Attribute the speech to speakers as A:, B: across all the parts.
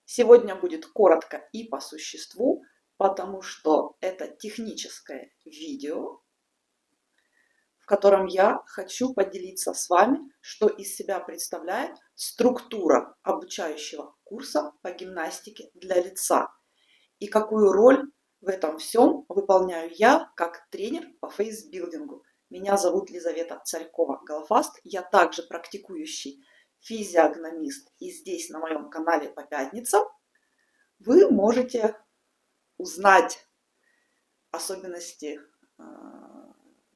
A: Сегодня будет коротко и по существу, потому что это техническое видео, в котором я хочу поделиться с вами, что из себя представляет структура обучающего курса по гимнастике для лица и какую роль в этом всем выполняю я как тренер по фейсбилдингу. Меня зовут Лизавета Царькова-Голофаст, я также практикующий физиогномист, и здесь на моем канале по пятницам вы можете узнать особенности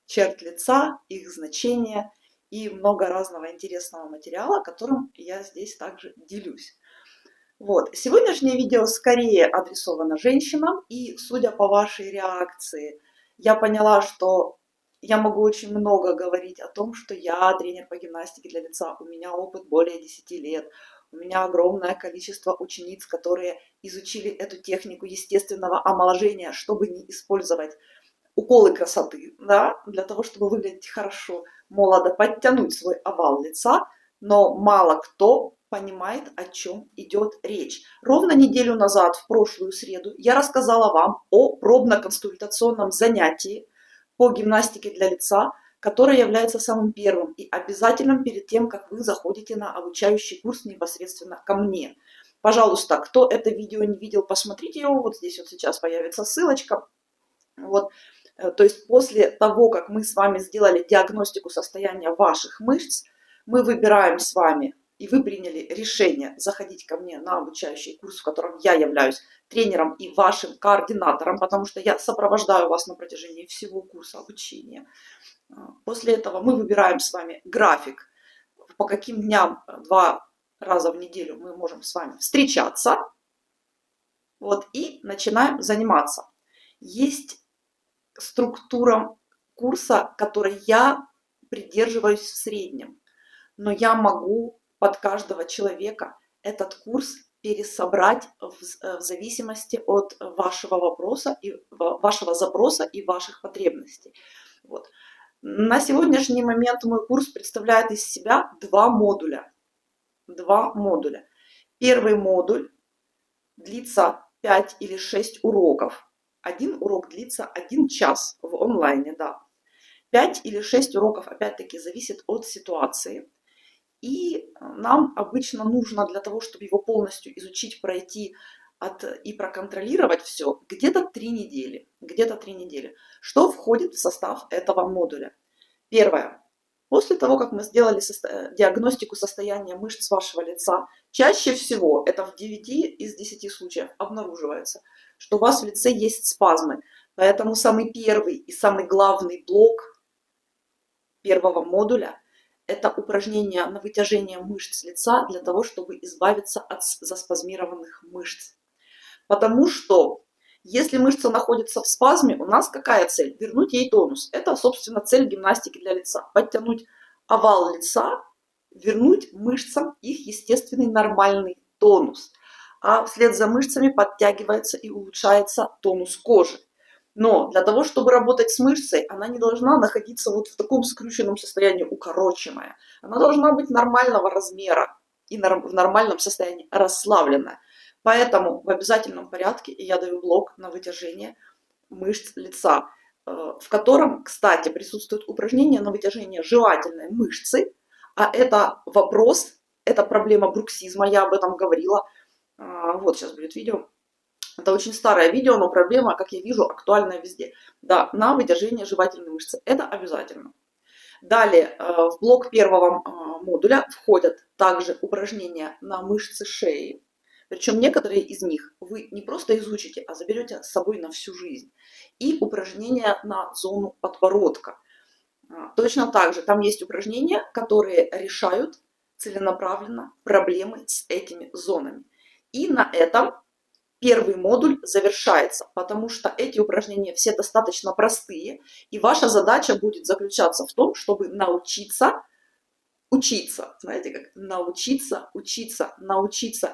A: черт лица, их значения и много разного интересного материала, которым я здесь также делюсь. Вот. Сегодняшнее видео скорее адресовано женщинам, и судя по вашей реакции, я поняла, что я могу очень много говорить о том, что я тренер по гимнастике для лица, у меня опыт более 10 лет, у меня огромное количество учениц, которые изучили эту технику естественного омоложения, чтобы не использовать уколы красоты, да, для того, чтобы выглядеть хорошо, молодо, подтянуть свой овал лица, но мало кто понимает, о чем идет речь. Ровно неделю назад, в прошлую среду, я рассказала вам о пробно-консультационном занятии по гимнастике для лица, которое является самым первым и обязательным перед тем, как вы заходите на обучающий курс непосредственно ко мне. Пожалуйста, кто это видео не видел, посмотрите его, вот здесь вот сейчас появится ссылочка. Вот. То есть после того, как мы с вами сделали диагностику состояния ваших мышц, мы выбираем с вами, и вы приняли решение заходить ко мне на обучающий курс, в котором я являюсь тренером и вашим координатором, потому что я сопровождаю вас на протяжении всего курса обучения. После этого мы выбираем с вами график, по каким дням 2 раза в неделю мы можем с вами встречаться. Вот, и начинаем заниматься. Есть структура курса, которой я придерживаюсь в среднем, но я могу под каждого человека этот курс пересобрать в зависимости от вашего вопроса и вашего запроса и ваших потребностей. Вот. На сегодняшний момент мой курс представляет из себя 2 модуля. 2 модуля. Первый модуль длится 5 или 6 уроков. Один урок длится 1 час в онлайне, да. 5 или 6 уроков, опять-таки, зависит от ситуации. И нам обычно нужно для того, чтобы его полностью изучить, пройти и проконтролировать все, где-то 3 недели. Где-то 3 недели. Что входит в состав этого модуля? Первое. После того, как мы сделали диагностику состояния мышц вашего лица, чаще всего, это в 9 из 10 случаев обнаруживается, что у вас в лице есть спазмы. Поэтому самый первый и самый главный блок первого модуля – это упражнение на вытяжение мышц лица для того, чтобы избавиться от заспазмированных мышц. Потому что если мышца находится в спазме, у нас какая цель? Вернуть ей тонус. Это, собственно, цель гимнастики для лица. Подтянуть овал лица, вернуть мышцам их естественный нормальный тонус. А вслед за мышцами подтягивается и улучшается тонус кожи. Но для того, чтобы работать с мышцей, она не должна находиться вот в таком скрюченном состоянии, укороченная. Она должна быть нормального размера и в нормальном состоянии расслабленная. Поэтому в обязательном порядке я даю блок на вытяжение мышц лица, в котором, кстати, присутствует упражнение на вытяжение жевательной мышцы. А это вопрос, это проблема бруксизма, я об этом говорила. Вот сейчас будет видео. Это очень старое видео, но проблема, как я вижу, актуальная везде. Да, на вытяжение жевательной мышцы. Это обязательно. Далее, в блок первого модуля входят также упражнения на мышцы шеи. Причем некоторые из них вы не просто изучите, а заберете с собой на всю жизнь. И упражнения на зону подбородка. Точно так же там есть упражнения, которые решают целенаправленно проблемы с этими зонами. И на этом первый модуль завершается, потому что эти упражнения все достаточно простые, и ваша задача будет заключаться в том, чтобы научиться учиться, знаете как, учиться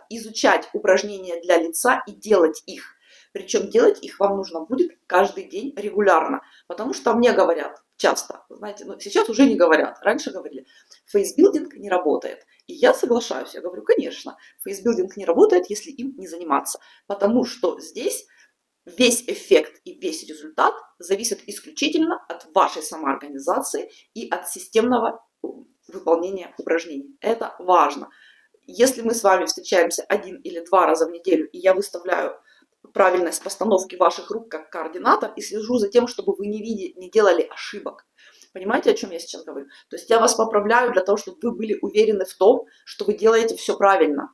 A: изучать упражнения для лица и делать их. Причем делать их вам нужно будет каждый день регулярно, потому что мне говорят, часто, знаете, но сейчас уже не говорят, раньше говорили, фейсбилдинг не работает. И я соглашаюсь, я говорю, конечно, фейсбилдинг не работает, если им не заниматься, потому что здесь весь эффект и весь результат зависит исключительно от вашей самоорганизации и от системного выполнения упражнений. Это важно. Если мы с вами встречаемся 1 или 2 раза в неделю, и я выставляю правильность постановки ваших рук как координатор и слежу за тем, чтобы вы не делали ошибок. Понимаете, о чем я сейчас говорю? То есть я вас поправляю для того, чтобы вы были уверены в том, что вы делаете все правильно.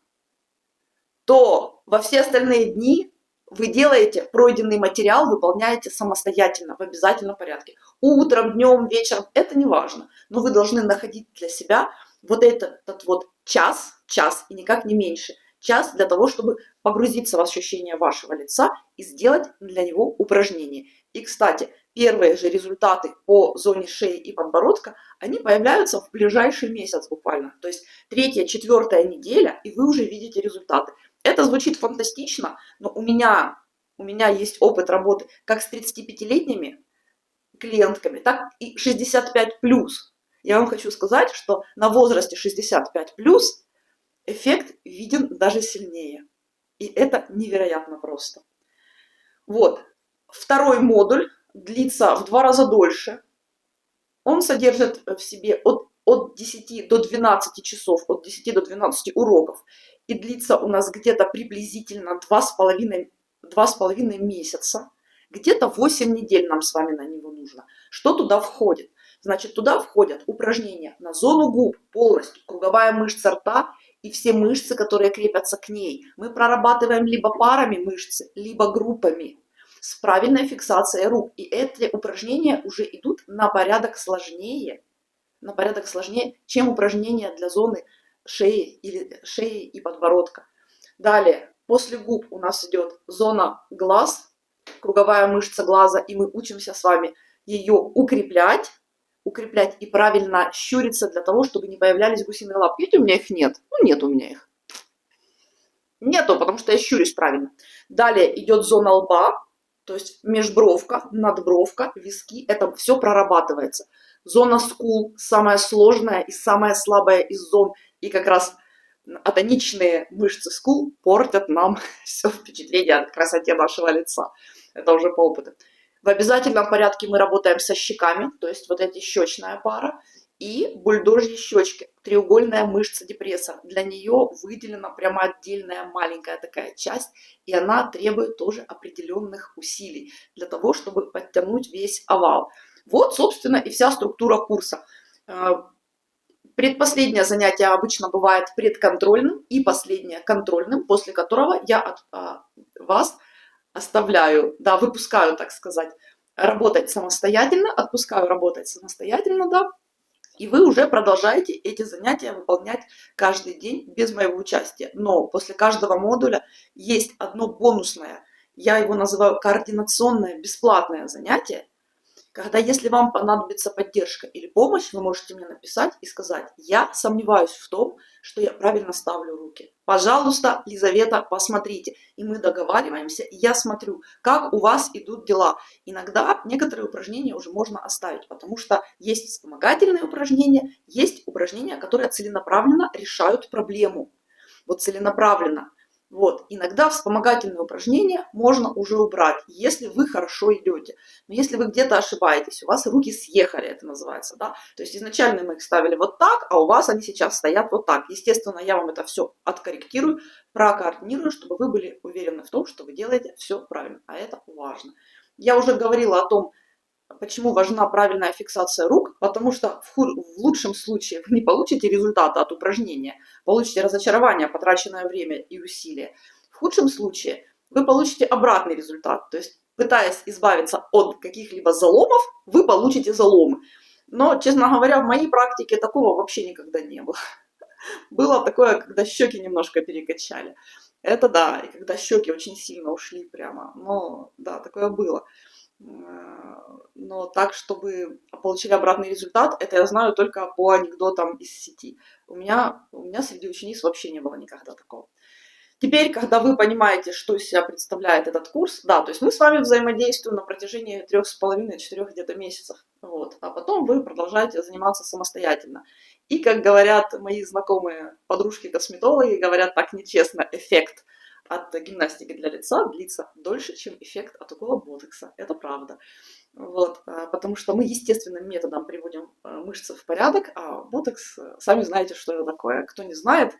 A: То во все остальные дни вы делаете пройденный материал, выполняете самостоятельно, в обязательном порядке. Утром, днем, вечером, это не важно. Но вы должны находить для себя вот этот вот час и никак не меньше. Час для того, чтобы погрузиться в ощущение вашего лица и сделать для него упражнение. И, кстати, первые же результаты по зоне шеи и подбородка, они появляются в ближайший месяц буквально. То есть 3-4 неделя, и вы уже видите результаты. Это звучит фантастично, но у меня есть опыт работы как с 35-летними клиентками, так и 65+. Я вам хочу сказать, что на возрасте 65+, эффект виден даже сильнее. И это невероятно просто. Вот. Второй модуль длится в 2 раза дольше. Он содержит в себе от 10 до 12 часов, от 10 до 12 уроков. И длится у нас где-то приблизительно 2,5 месяца. Где-то 8 недель нам с вами на него нужно. Что туда входит? Значит, туда входят упражнения на зону губ полностью, круговая мышца рта и все мышцы, которые крепятся к ней. Мы прорабатываем либо парами мышцы, либо группами с правильной фиксацией рук. И эти упражнения уже идут на порядок сложнее, чем упражнения для зоны шеи и подбородка. Далее, после губ у нас идет зона глаз, круговая мышца глаза, и мы учимся с вами ее укреплять и правильно щуриться для того, чтобы не появлялись гусиные лапки. Видите, у меня их нет. Ну, нет у меня их. Нету, потому что я щурюсь правильно. Далее идет зона лба, то есть межбровка, надбровка, виски. Это все прорабатывается. Зона скул самая сложная и самая слабая из зон. И как раз атоничные мышцы скул портят нам все впечатление от красоты нашего лица. Это уже по опыту. В обязательном порядке мы работаем со щеками, то есть вот эти щечная пара, и бульдожьи щечки, треугольная мышца депрессора. Для нее выделена прямо отдельная маленькая такая часть, и она требует тоже определенных усилий для того, чтобы подтянуть весь овал. Вот, собственно, и вся структура курса. Предпоследнее занятие обычно бывает предконтрольным и последнее контрольным, после которого я от вас оставляю, да, выпускаю, так сказать, работать самостоятельно, отпускаю работать самостоятельно, да, и вы уже продолжаете эти занятия выполнять каждый день без моего участия. Но после каждого модуля есть одно бонусное, я его называю координационное бесплатное занятие, когда, если вам понадобится поддержка или помощь, вы можете мне написать и сказать: я сомневаюсь в том, что я правильно ставлю руки. Пожалуйста, Лизавета, посмотрите. И мы договариваемся, и я смотрю, как у вас идут дела. Иногда некоторые упражнения уже можно оставить, потому что есть вспомогательные упражнения, есть упражнения, которые целенаправленно решают проблему. Вот целенаправленно. Вот, иногда вспомогательные упражнения можно уже убрать, если вы хорошо идете. Но если вы где-то ошибаетесь, у вас руки съехали, это называется, да. То есть изначально мы их ставили вот так, а у вас они сейчас стоят вот так. Естественно, я вам это все откорректирую, прокоординирую, чтобы вы были уверены в том, что вы делаете все правильно. А это важно. Я уже говорила о том, почему важна правильная фиксация рук, потому что в лучшем случае вы не получите результата от упражнения, получите разочарование, потраченное время и усилия. В худшем случае вы получите обратный результат, то есть пытаясь избавиться от каких-либо заломов, вы получите заломы. Но, честно говоря, в моей практике такого вообще никогда не было. Было такое, когда щеки немножко перекачали. Это да, и когда щеки очень сильно ушли прямо. Но да, такое было. Но так, чтобы получили обратный результат, это я знаю только по анекдотам из сети. У меня среди учениц вообще не было никогда такого. Теперь, когда вы понимаете, что из себя представляет этот курс, да, то есть мы с вами взаимодействуем на протяжении 3,5-4 где-то месяцев, вот, а потом вы продолжаете заниматься самостоятельно. И, как говорят мои знакомые подружки-косметологи, говорят так нечестно, эффект от гимнастики для лица длится дольше, чем эффект от укола ботокса. Это правда. Вот, потому что мы естественным методом приводим мышцы в порядок, а ботокс, сами знаете, что это такое. Кто не знает,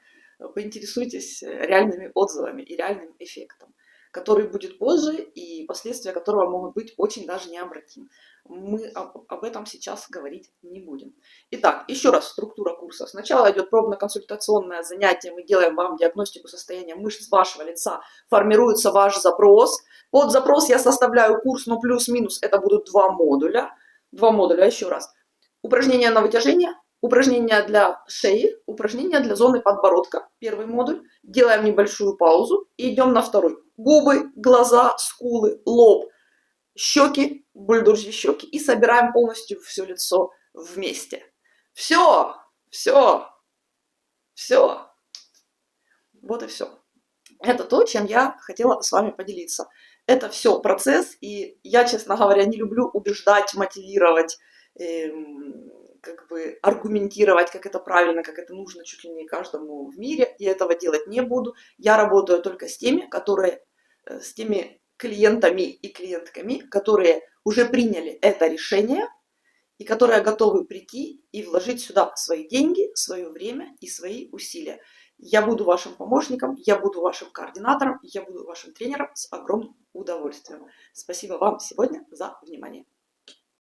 A: поинтересуйтесь реальными отзывами и реальным эффектом, который будет позже и последствия которого могут быть очень даже необратимы. Мы об этом сейчас говорить не будем. Итак, еще раз структура курса. Сначала идет пробно-консультационное занятие, мы делаем вам диагностику состояния мышц вашего лица, формируется ваш запрос. Под запрос я составляю курс, но плюс-минус это будут 2 модуля. 2 модуля, еще раз. Упражнения на вытяжение, упражнения для шеи, упражнения для зоны подбородка. Первый модуль. Делаем небольшую паузу и идем на второй. Губы, глаза, скулы, лоб, щеки, бульдожьи щеки. И собираем полностью все лицо вместе. Все, все, все. Вот и все. Это то, чем я хотела с вами поделиться. Это все процесс, и я, честно говоря, не люблю убеждать, мотивировать, как бы аргументировать, как это правильно, как это нужно чуть ли не каждому в мире. Я этого делать не буду. Я работаю только с теми, с теми клиентами и клиентками, которые уже приняли это решение и которые готовы прийти и вложить сюда свои деньги, свое время и свои усилия. Я буду вашим помощником, я буду вашим координатором, я буду вашим тренером с огромным удовольствием. Спасибо вам сегодня за внимание.